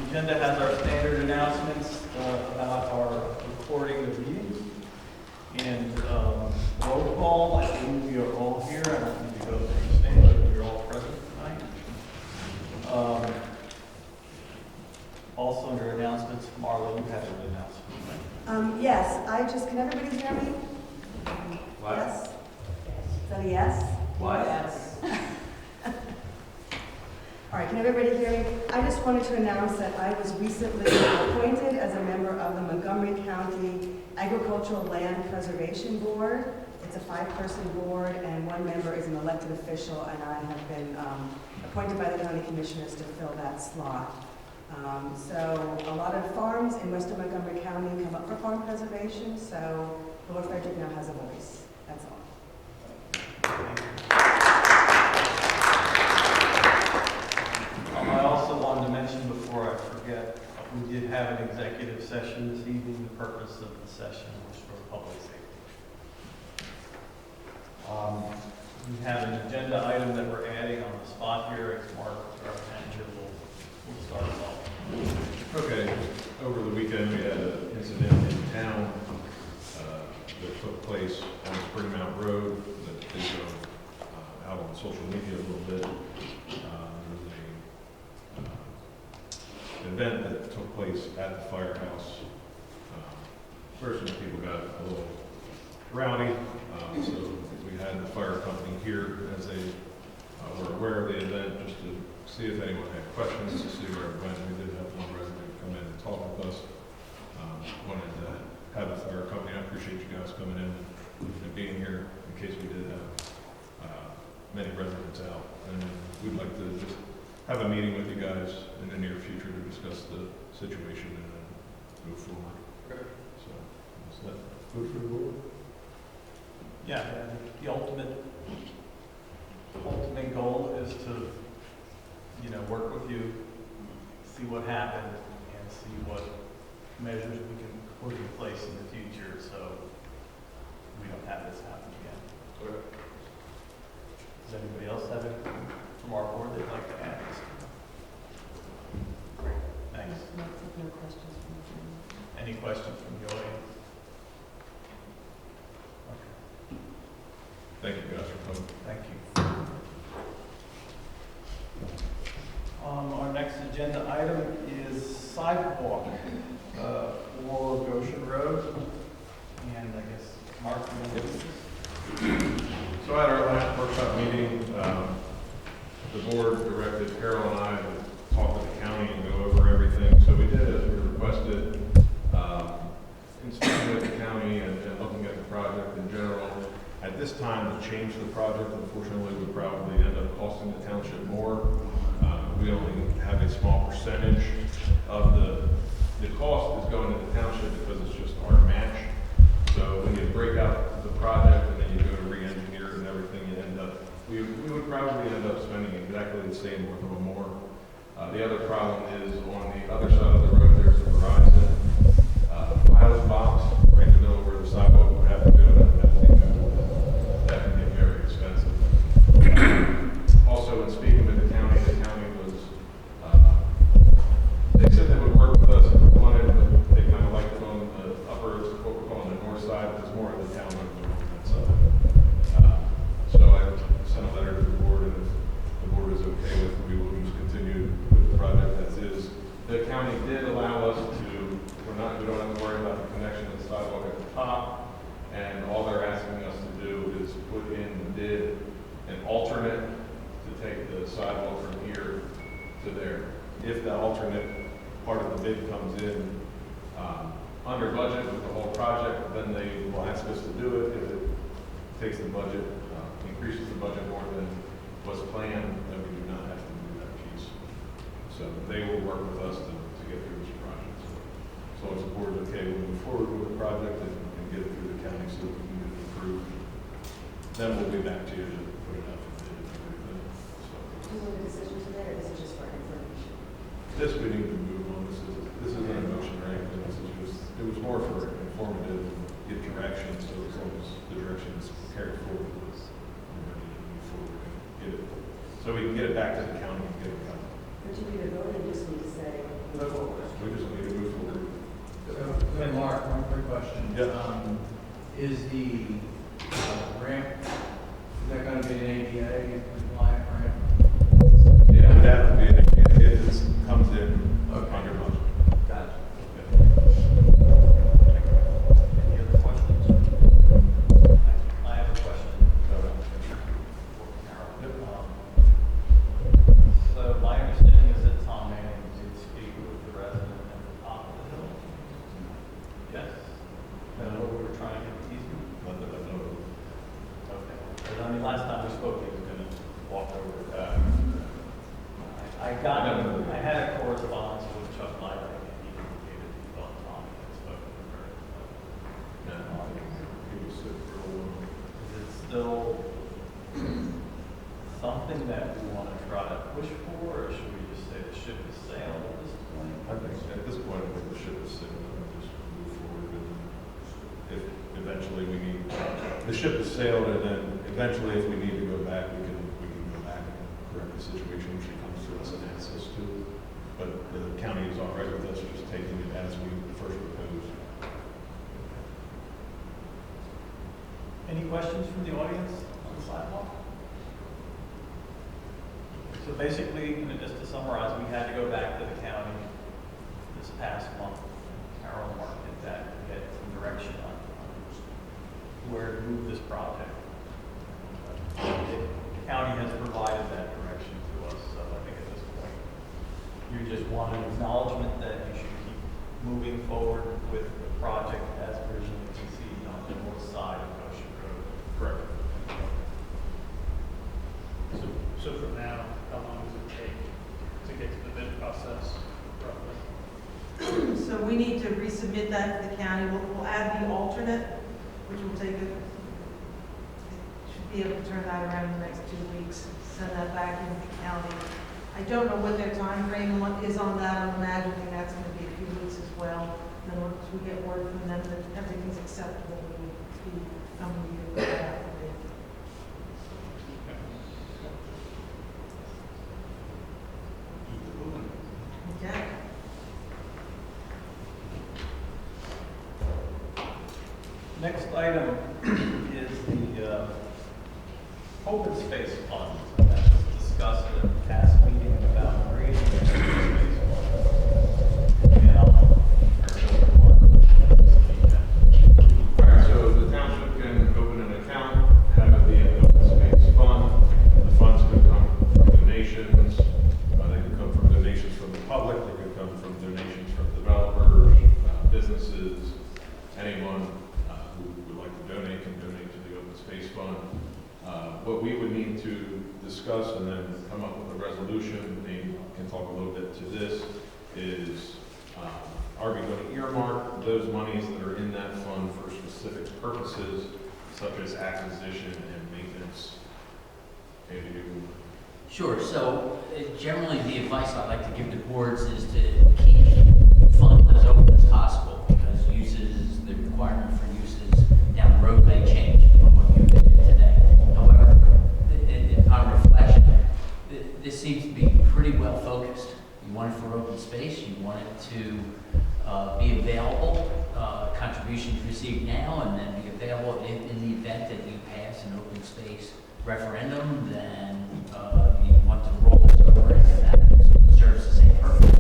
agenda has our standard announcements about our recording of meetings. And roll call, I believe we are all here. I don't need to go through the stand, but you're all present tonight. Also under announcements, Marla, you have an announcement, right? Yes, can everybody hear me? What? Yes? Is that a yes? What? Yes. All right, can everybody hear me? I just wanted to announce that I was recently appointed as a member of the Montgomery County Agricultural Land Preservation Board. It's a 5-person board, and one member is an elected official, and I have been appointed by the county commissioners to fill that slot. So a lot of farms in western Montgomery County come up for farm preservation, so Lord Frederick now has a voice. That's all. I also wanted to mention before I forget, we did have an executive session this evening. The purpose of the session was for public safety. We have an agenda item that we're adding on the spot here. It's Mark, our manager, will start us off. Okay, over the weekend we had an incident in town that took place on Spring Mount Road that is out on social media a little bit. There was an event that took place at the firehouse where some people got a little rowdy. So we had the fire company here as they were aware of the event, just to see if anyone had questions, to see where it went. We did have one resident come in and talk with us. Wanted to have the fire company. I appreciate you guys coming in and being here in case we did have many residents out. And we'd like to just have a meeting with you guys in the near future to discuss the situation and then move forward. Okay. So, is that good for the board? Yeah, the ultimate goal is to, work with you, see what happened, and see what measures we can put in place in the future so we don't have this happen again. Okay. Does anybody else have anything from our board they'd like to add? Great, thanks. No questions from the room. Any questions from the audience? Okay, Thank you guys for coming. thank you. Our next agenda item is sidewalk for Goshen Road. And I guess, Mark, you want to do this? So at our last workshop meeting, the board directed Carol and I to talk with the county and go over everything. So we did as we requested. In speaking with the county and looking at the project in general, at this time to change the project, unfortunately, would probably end up costing the township more. We only have a small percentage of the cost is going to the township because it's just our match. So when you break out the project and then you go to re-engineer and everything, you end up, we would probably end up spending exactly the same or a little more. The other problem is on the other side of the road, there's a Verizon wireless box right in the middle where the sidewalk would have to go, and that would have to be moved. That can get very expensive. Also, in speaking with the county was, they said they would work with us if we wanted, but they kind of liked it on the upper, what we're calling the north side, because more of the town went on that side. So I sent a letter to the board, and if the board is okay with it, we will just continue with the project as is. The county did allow us to, we don't have to worry about the connection to the sidewalk at the top, and all they're asking us to do is put in the bid an alternate to take the sidewalk from here to there. If the alternate part of the bid comes in under budget with the whole project, then they will ask us to do it. If it takes the budget, increases the budget more than was planned, then we do not have to do that piece. So they will work with us to get through this project. So as the board is okay, we'll move forward with the project and get it through the county so we can get it approved. Then we'll be back to you to put it out for bid and everything. So Do you want a decision today, or is it just for information? this we need to move on. This isn't a motion, right? It was more for informative, get direction. So as long as the direction is carried forward, we're ready to move forward and get it, so we can get it back to the county and get it done. Would you need a vote, or just need to say? No, Yeah. Is the ramp, is that gonna be an ADA compliant ramp? Yeah, it'd have to be, it comes in Okay. under budget. Gotcha. Any other questions? I have a question. Yep. So my understanding is that Tom Manning did speak with the resident at the top of the hill. Yes? That what we were trying to tease me? Not that I know of. Okay. Because I mean, last time we spoke, he was gonna walk over. I had a correspondence with Chuck Light, and he indicated he thought Tom had spoken to her. No, he was sick for a while. Is it still something that we want to try to push for, or should we just say the ship has sailed at this point? I think at this point, I think the ship is sailing, and just move forward. And if eventually we need, the ship has sailed, and then eventually if we need to go back, we can go back and correct the situation if she comes to us and asks us to. But the county is all right with us just taking it as we first proposed. Any questions from the audience on the sidewalk? So basically, just to summarize, we had to go back to the county this past month. Carol marketed that to get some direction on where to move this project. The county has provided that direction to us, so I think at this point, you just want an acknowledgement that you should keep moving forward with the project as originally conceived on the north side of Goshen Road. Correct. So from now, how long does it take to get to the bid process roughly? So we need to resubmit that to the county. We'll add the alternate, which will take should be able to turn that around in the next 2 weeks, send that back into the county. I don't know what their time frame is on that. I'm imagining that's going to be a few weeks as well. And then once we get word from them that everything's acceptable, we will be coming to you with that. Okay. Next item is the open space fund that was discussed at the past meeting about raising the open space fund. And I'll turn it over to Mark. All right, so the township can open an account, have it be an open space fund. The funds can come from donations, they can come from donations from the public, they can come from donations from developers, businesses, anyone who would like to donate can donate to the open space fund. What we would need to discuss and then come up with a resolution, maybe can talk a little bit to this, is are we going to earmark those monies that are in that fund for specific purposes, such as acquisition and maintenance? Maybe you. Sure, so generally the advice I like to give to boards is to keep funds as open as possible, because uses, the requirement for uses down the road may change from what you did today. However, on reflection, this seems to be pretty well focused. You want it for open space, you want it to be available, contributions received now, and then be available in the event that you pass an open space referendum, then you want to roll this over into that, so it serves the same purpose.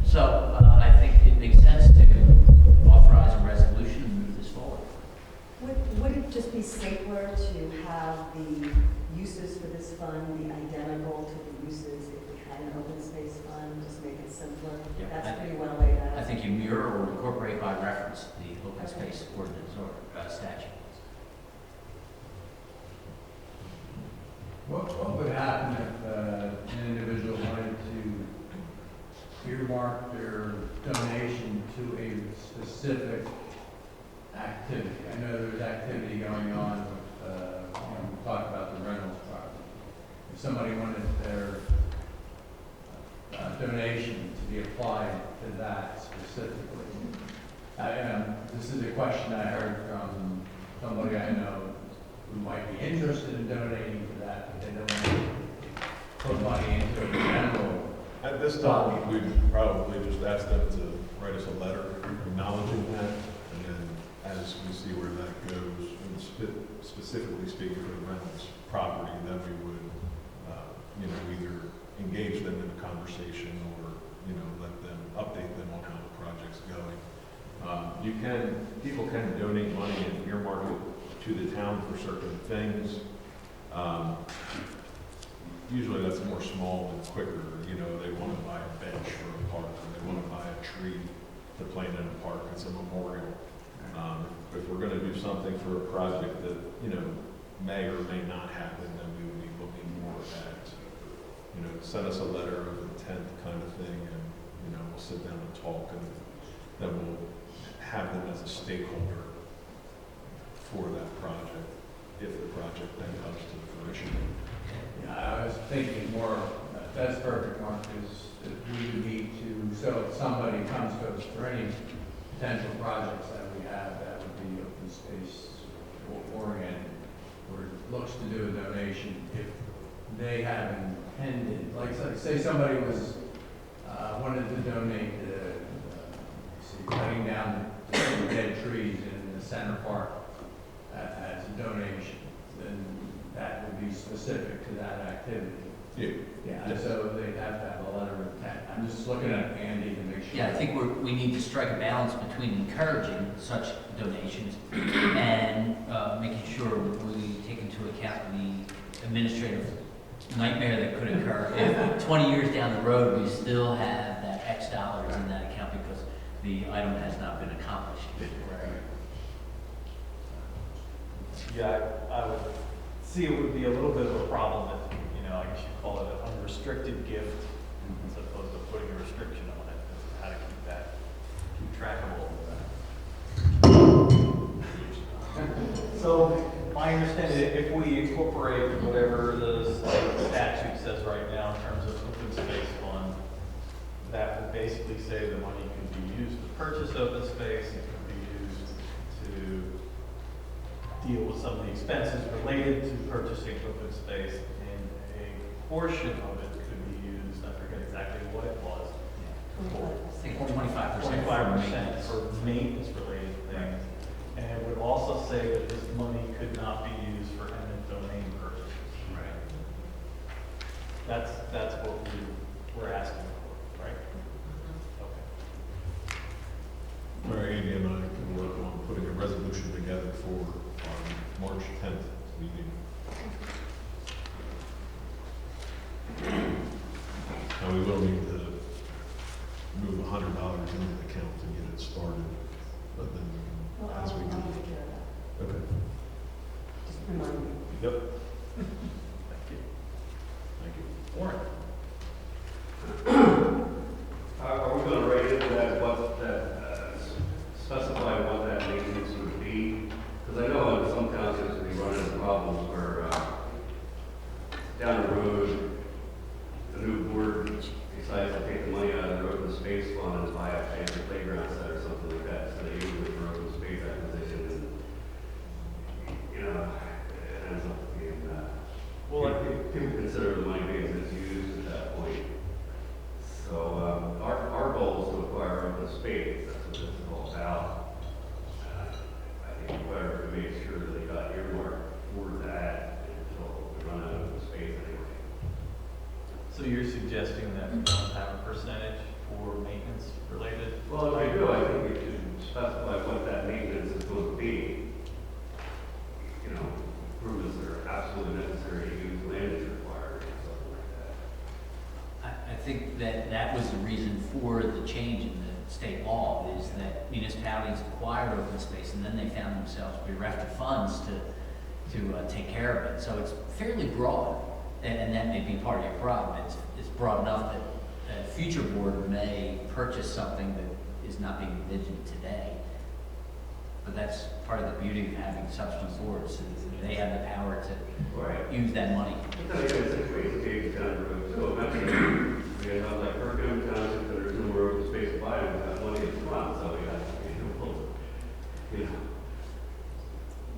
So I think it makes sense to authorize a resolution and move this forward. Would it just be simpler to have the uses for this fund be identical to the uses if we had an open space fund, just make it simpler? Yeah, That's pretty well laid out. I think you mirror or incorporate by reference the open space ordinance or statute. What would happen if an individual wanted to earmark their donation to a specific activity? I know there's activity going on with, we talked about the rentals property. If somebody wanted their donation to be applied to that specifically, this is a question I heard from somebody I know who might be interested in donating to that, but they don't want to put money into a general. At this time, we'd probably just ask them to write us a letter acknowledging that, and then as we see where that goes, and specifically speaking for the Reynolds property, then we would, either engage them in a conversation or, let them, update them on how the project's going. People can donate money and earmark it to the town for certain things. Usually that's more small and quicker, they want to buy a bench for a park, or they want to buy a tree to plant in a park, it's a memorial. If we're gonna do something for a project that, may or may not happen, then we would be looking more at, send us a letter of intent kind of thing, and, we'll sit down and talk, and then we'll have them as a stakeholder for that project, if the project then comes to fruition. Yeah, I was thinking more, that's perfect, Mark, is that we would need to, so if somebody comes to us for any potential projects that we have, that would be open space oriented, or looks to do a donation, if they have intended, like, say somebody was, wanted to donate cutting down the dead trees in the center park as a donation, then that would be specific to that activity. Yeah, and so they'd have to have a letter of intent. I'm just looking at Andy to make sure. Yeah, I think we need to strike a balance between encouraging such donations and making sure we take into account the administrative nightmare that could occur if 20 years down the road we still have that X dollars in that account because the item has not been accomplished. Yeah, I would see it would be a little bit of a problem if, I guess you call it an unrestricted gift, as opposed to putting a restriction on it, how to keep track of all of that. So, my understanding, if we incorporate whatever the state statute says right now in terms of open space fund, that would basically say the money can be used to purchase open space, it can be used to deal with some of the expenses related to purchasing open space, and a portion of it could be used, I forget exactly what it was, I think 25%. 25% for maintenance-related things. And it would also say that this money could not be used for eminent domain purposes. Right. That's what we're asking for, right? Okay. Where Andy and I can work on putting a resolution together for our March 10th meeting. Now, we will need to move $100 into the account to get it started, but then as we I'll go. take care of that. Okay. Just remind me. Yep. Thank you. Thank you. Warren? Are we going to write into that, specify what that maintenance would be? Because I know in some townships we run into problems where down the road, the new board decides to take the money out of the open space fund and buy a fancy playground set or something like that, so they use it for open space acquisition, and, it ends up being, people consider the money being misused at that point. So, our goal is to acquire open space, that's what this is all about. I think whoever made sure that they got earmarked for that until we run out of open space anyway. So you're suggesting that we don't have a percentage for maintenance related? Well, if we do, I think we should specify what that maintenance is going to be. Improvements that are absolutely necessary to use land is required, or something like that. I think that was the reason for the change in the state law, is that municipalities acquired open space and then they found themselves bereft of funds to take care of it. So it's fairly broad, and that may be part of your problem. It's broad enough that a future board may purchase something that is not being envisioned today. But that's part of the beauty of having subsequent boards, is that they have the power to use that money. But then again, situations change down the road, so eventually, we have like Perkins Township, and there's no more open space to buy, and we have money at the front, so we have to,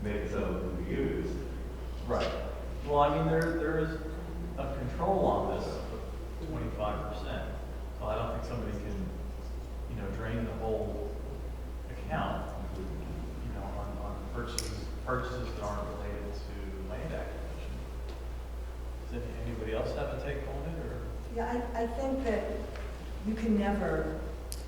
make it so it can be used. Right. Well, I mean, there is a control on this, 25%. So I don't think somebody can, drain the whole account, purchases that aren't related to land acquisition. Does anybody else have a take on it, or? Yeah, I think that you can never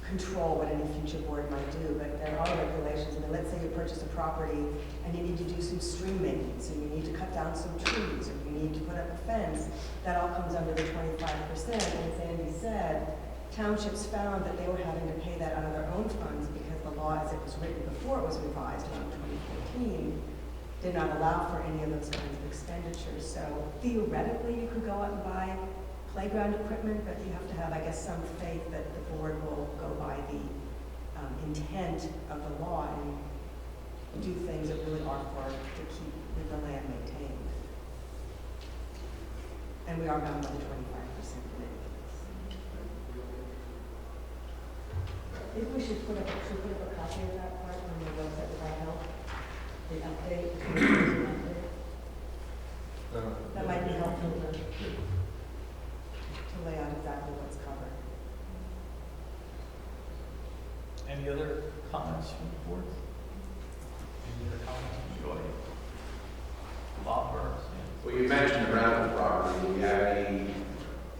control what any future board might do, but there are regulations. I mean, let's say you purchase a property and you need to do some stream maintenance, and you need to cut down some trees, or you need to put up a fence. That all comes under the 25%. And as Andy said, townships found that they were having to pay that out of their own funds because the law, as it was written before it was revised in 2014, did not allow for any of those kinds of expenditures. So theoretically, you could go out and buy playground equipment, but you have to have, I guess, some faith that the board will go by the intent of the law and do things that really are for to keep the land maintained. And we are bound by the 25% limit. Maybe we should put up a copy of that part on the website, would that help? The update. That might be helpful to lay out exactly what's covered. Any other comments from the board? Any other comments from the audience? Bob Burns? Well, you mentioned the rental property. Do you have any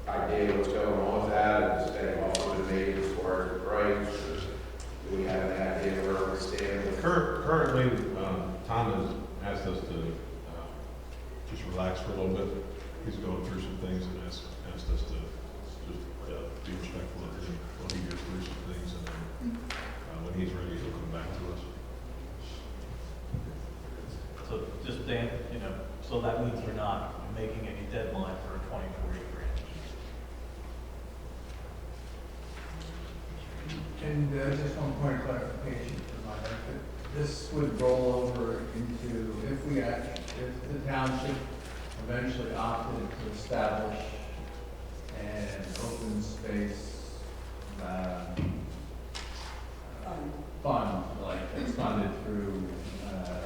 idea what's going on with that? Is that also made as far as the price? Or do we have an idea where we stand with it? Currently, Tom has asked us to just relax for a little bit. He's going through some things and asked us to just be respectful of him while he goes through some things, and then when he's ready, he'll come back to us. So just Dan, so that means we're not making any deadline for a 2040 grant. And just one point of clarification for my benefit. This would roll over into, if the township eventually opted to establish an open space fund, like it's funded through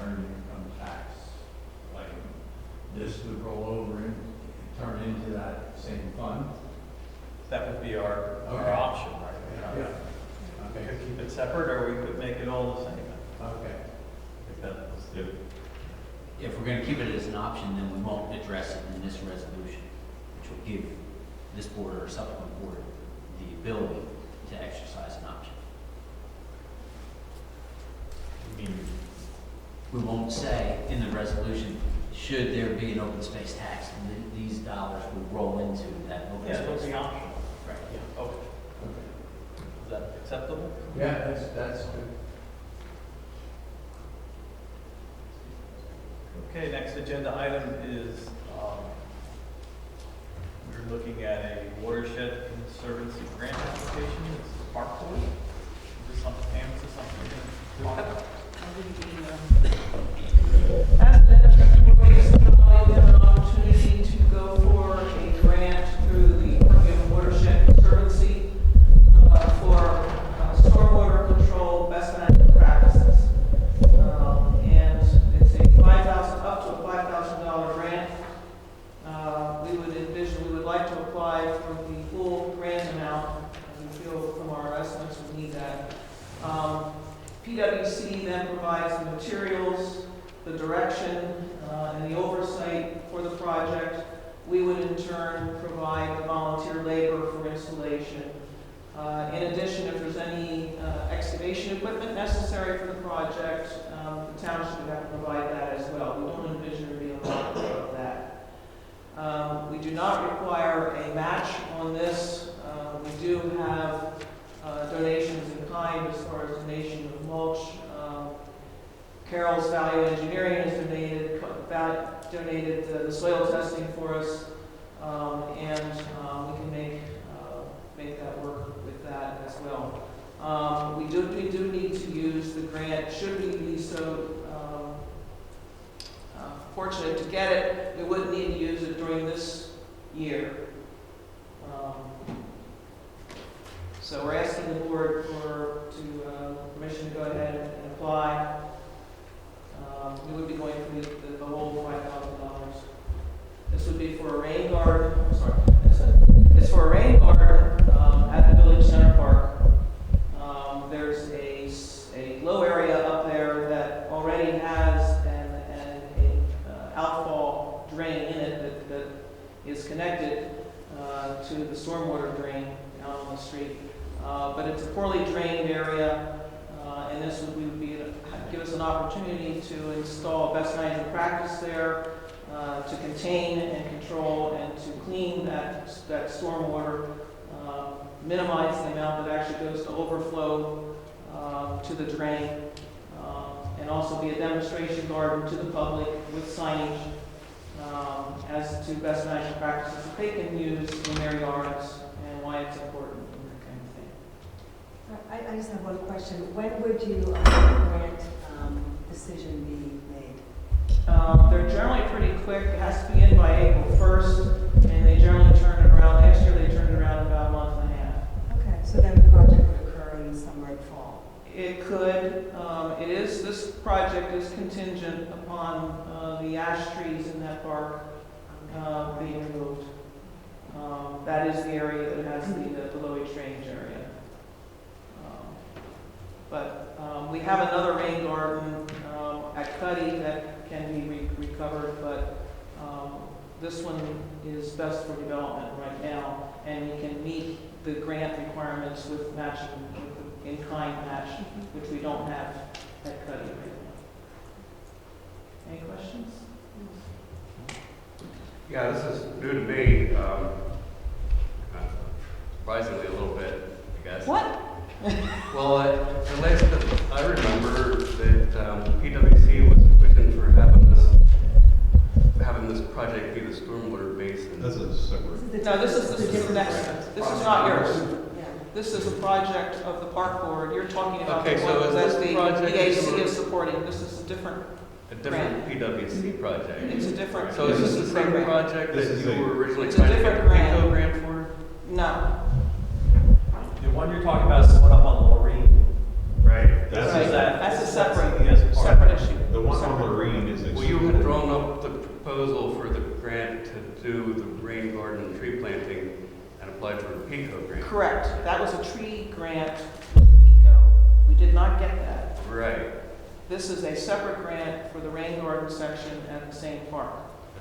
earned income tax, like this would roll over and turn into that same fund. That would be our Okay. option, right? We could keep it separate, or we could make it all the same. Okay. If that was Yep. If we're gonna keep it as an option, then we won't address it in this resolution, which will give this board or subsequent board the ability to exercise an option. I mean, We won't say in the resolution, should there be an open space tax, these dollars will roll into that open yeah, it'll space. be optional. Right. Yeah, okay. Is that acceptable? Yeah, that's good. Okay, next agenda item is, we're looking at a watershed conservancy grant application. It's the park board. Is this something, Pam, is this something you're going to talk about? As an employees, we have an opportunity to go for a grant through the Oregon Watershed Conservancy for stormwater control best management practices. And it's a up to a $5,000 grant. We would like to apply for the full grant amount, and we feel from our estimates we need that. PwC then provides the materials, the direction, and the oversight for the project. We would in turn provide the volunteer labor for installation. In addition, if there's any excavation equipment necessary for the project, the township would have to provide that as well. We don't envision there being a lot of that. We do not require a match on this. We do have donations in kind as far as donation of mulch. Carol's Value Engineering has donated the soil testing for us, and we can make that work with that as well. We do need to use the grant. Should we be so fortunate to get it, we wouldn't need to use it during this year. So we're asking the board for permission to go ahead and apply. We would be going for the whole $5,000. This would be for a rain garden. It's for a rain garden at the Village Center Park. There's a low area up there that already has but it's a poorly drained area, and this would be, give us an opportunity to install best management practice there, to contain and control and to clean that stormwater, minimize the amount that actually goes to overflow to the drain, and also be a demonstration garden to the public with signage as to best management practices that they can use in their yards and why it's important and that kind of thing. I just have one question. When would you grant decision be made? They're generally pretty quick. It has to be in by April 1st, and they generally turn it around. Last year, they turned it around in about a month and a half. Okay, so then the project would occur in the summer and fall. It could. This project is contingent upon the ash trees in that park being removed. That is the area that has the low-age drainage area. But we have another rain garden at Cuddy that can be recovered, but this one is best for development right now, and we can meet the grant requirements with matching, with the in-kind match, which we don't have at Cuddy right now. Any questions? Yeah, this is new to me, surprisingly a little bit, I guess. What? Well, at least I remember that PwC was pushing for having this project be the stormwater basin. That's a separate. No, this is the next, this is not yours. Yeah. This is a project of the park board. You're talking about the Okay, so one is that this the project EAC is supporting. This is a different, PwC project. it's a different. So is this the same program. project This that is you were originally It's a trying to get different the grant. PICO grant for? No. The one you're talking about is the one up on Laureen. Right. That's Right. a- That's a separate, CES park. separate issue. The one on Separate. Marine is. Well, you had drawn up the proposal for the grant to do the rain garden and tree planting and applied for the PICO grant. Correct. That was a tree grant with PICO. We did not get that. Right. This is a separate grant for the rain garden section at the same park.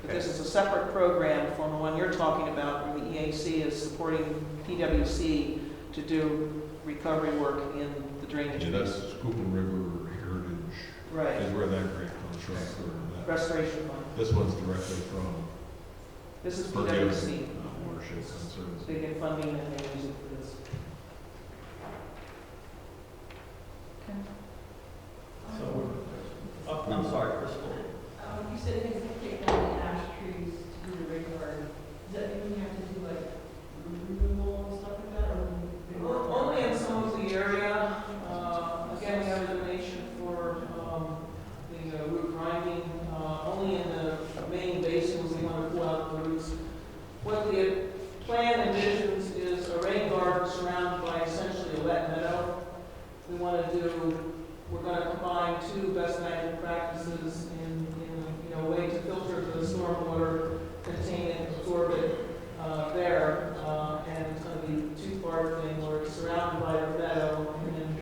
But Okay. this is a separate program from the one you're talking about, where the EAC is supporting PwC to do recovery work in the drainage. Yeah, that's Schuylkill River Heritage, Right, is where that grant comes from for that. restoration fund. This one's directly from This is Berkeley PwC. Watershed Conservancy. They get funding and they use it for this. Okay.